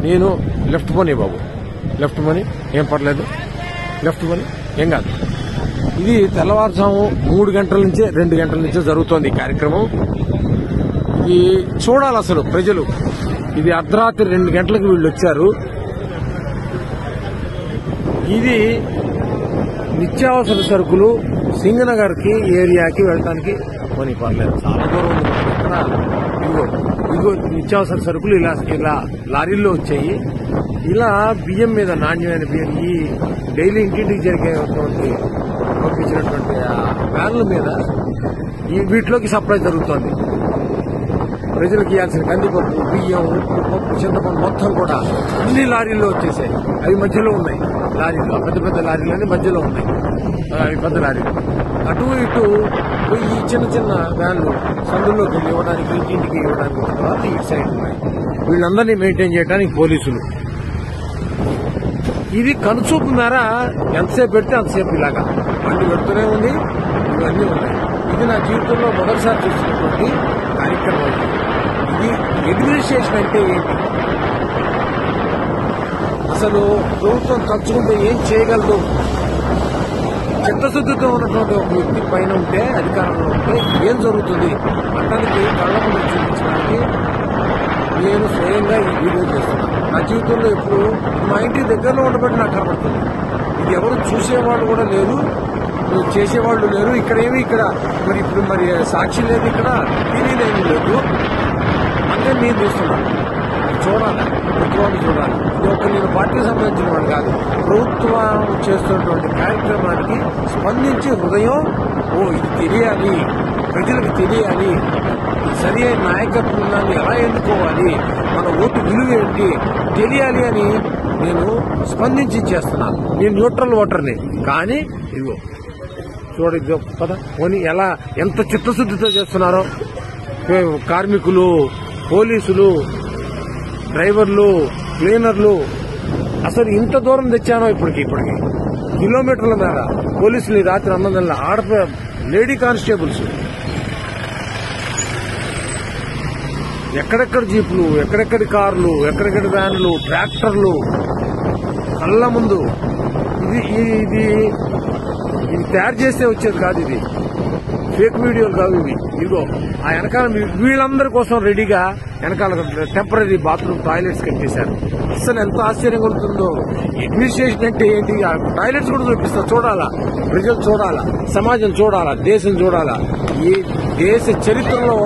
నేను లెఫ్ట్ పోనీ బాబు, లెఫ్ట్ పోనీ, ఏం పర్లేదు, లెఫ్ట్ పోనీ, ఏం కాదు. ఇది తెల్లవారుజాము 3 గంటల నుంచే 2 గంటల నుంచే జరుగుతోంది ఈ కార్యక్రమం. ఇది చూడాలి అసలు ప్రజలు. ఇది అర్ధరాత్రి 2 గంటలకు వీళ్ళు వచ్చారు. ఇది నిత్యావసర సరుకులు సింగనగర్ కి ఏరియాకి వెళ్ళడానికి పోనీ పర్లేదు, చాలా దూరం ఉంది. ఇక్కడ ఇదిగో నిత్యావసర సరుకులు ఇలా లారీల్లో వచ్చాయి. ఇలా బియ్యం మీద, నాణ్యమైన బియ్యం, ఈ డైలీ ఇంటింటికి జరిగేటువంటి పంపించినటువంటి వ్యాన్ల మీద వీటిలోకి సప్లై జరుగుతోంది. ప్రజలకు ఇవ్వాల్సిన కందిపప్పు, బియ్యం, ఉప్పు, పప్పు, చింతపండు మొత్తం కూడా అన్ని లారీల్లో వచ్చేసాయి. అవి మధ్యలో ఉన్నాయి లారీలు, పెద్ద పెద్ద లారీలన్నీ మధ్యలో ఉన్నాయి. అవి పెద్ద లారీలు. అటు ఇటు ఈ చిన్న చిన్న వ్యాన్లు సందుల్లోకి వెళ్ళి ఇవ్వడానికి, ఇంటింటికి ఇవ్వడానికి తర్వాత ఇటు సైడ్ ఉన్నాయి. వీళ్ళందరినీ మెయింటైన్ చేయడానికి పోలీసులు. ఇది కనుచూపు మేర ఎంతసేపు పెడితే అంతసేపు ఇలాగా బండి పెడుతూనే ఉంది. ఇవన్నీ ఉన్నాయి. ఇది నా జీవితంలో మొదటిసారి చూసినటువంటి కార్యక్రమం. ఇది అడ్మినిస్ట్రేషన్ అంటే ఏంటి, అసలు ప్రభుత్వం తలుచుకుంటే ఏం చేయగలదు? చిత్తశుద్ధితో ఉన్నటువంటి ఒక వ్యక్తి పైన ఉంటే, అధికారంలో ఉంటే ఏం జరుగుతుంది అతనికి కళ్ళ ముందు చూపించడానికి నేను స్వయంగా ఈ వీడియో చేస్తున్నాను. నా జీవితంలో ఎప్పుడు మా ఇంటి దగ్గరలో ఉండబట్టి నాకు కనబడుతుంది. ఇది ఎవరు చూసేవాళ్ళు కూడా లేరు, చేసేవాళ్ళు లేరు. ఇక్కడేమి ఇక్కడ మరి సాక్షి లేదు, ఇక్కడ తెలియదేమీ లేదు. అంటే నేను చూస్తున్నాను. చూడాలి, ప్రభుత్వాన్ని చూడాలి. ఇది ఒక నేను పార్టీకి సంబంధించిన వాడు కాదు. ప్రభుత్వం చేస్తున్నటువంటి కార్యక్రమానికి స్పందించి హృదయం, ఇది తెలియాలి, ప్రజలకు తెలియాలి, సరి అయిన నాయకత్వాన్ని ఎలా ఎన్నుకోవాలి, మన ఓటు విలువ ఏంటి తెలియాలి అని నేను స్పందించి చేస్తున్నాను. నేను న్యూట్రల్ ఓటర్ని. కానీ ఇదిగో చూడ పద పోనీ ఎలా ఎంత చిత్తశుద్ధితో చేస్తున్నారో కార్మికులు, పోలీసులు, డ్రైవర్లు, క్లీనర్లు. అసలు ఇంత దూరం తెచ్చానో ఇప్పటికి కిలోమీటర్ల మేర పోలీసులు రాత్రి 9 లేడీ కానిస్టేబుల్స్, ఎక్కడెక్కడ జీపులు, ఎక్కడెక్కడి కార్లు, ఎక్కడెక్కడి వ్యాన్లు, ట్రాక్టర్లు కళ్ళ ముందు. ఇది తయారు చేస్తే వచ్చేది కాదు. ఇది ఫేక్ వీడియోలు కావు ఇవి. ఇదిగో ఆ వెనకాల వీళ్ళందరి కోసం రెడీగా వెనకాల టెంపరీ బాత్రూమ్ టాయిలెట్స్ కట్టేశారు. అసలు ఎంత ఆశ్చర్యంగా ఉంటుందో. అడ్మినిస్ట్రేషన్ అంటే ఏంటి? టాయిలెట్స్ కూడా చూపిస్తా. చూడాలా, ప్రజలు చూడాలా, సమాజం చూడాలా, దేశం చూడాలా. ఈ దేశ చరిత్రలో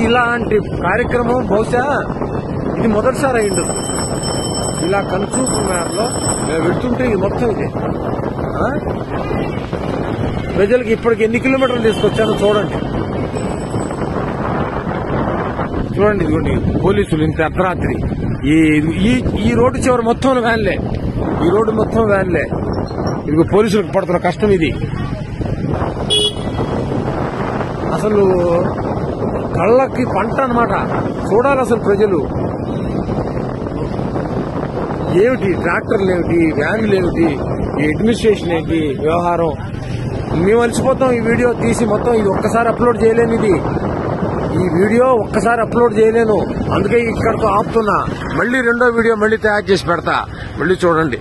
ఇలాంటి కార్యక్రమం బహుశా ఇది మొదటిసారి అయిండదు. ఇలా కనుచూపు మేరలో వెళ్తుంటే ఇది మొత్తం ఇదే. ప్రజలకు ఇప్పటికి ఎన్ని కిలోమీటర్లు తీసుకొచ్చానో చూడండి. ఇదిగోండి పోలీసులు ఇంత అర్ధరాత్రి ఈ రోడ్డు చివరి మొత్తం వ్యాన్లే, ఈ రోడ్డు మొత్తం వ్యాన్లే. ఇదిగో పోలీసులకు పడుతున్న కష్టం ఇది. అసలు కళ్ళకి పంట అన్నమాట. చూడాలి అసలు ప్రజలు. ఏమిటి ట్రాక్టర్లు, ఏమిటి వ్యాన్లు, ఏమిటి ఈ అడ్మినిస్ట్రేషన్ ఏంటి వ్యవహారం. మేము అలసిపోతాం ఈ వీడియో తీసి మొత్తం. ఇది ఒక్కసారి అప్లోడ్ చేయలేను. ఈ వీడియో ఒక్కసారి అప్లోడ్ చేయలేను. అందుకే ఇక్కడితో ఆపుతున్నా. మళ్ళీ రెండో వీడియో మళ్ళీ తయారు చేసి పెడతా. మళ్ళీ చూడండి.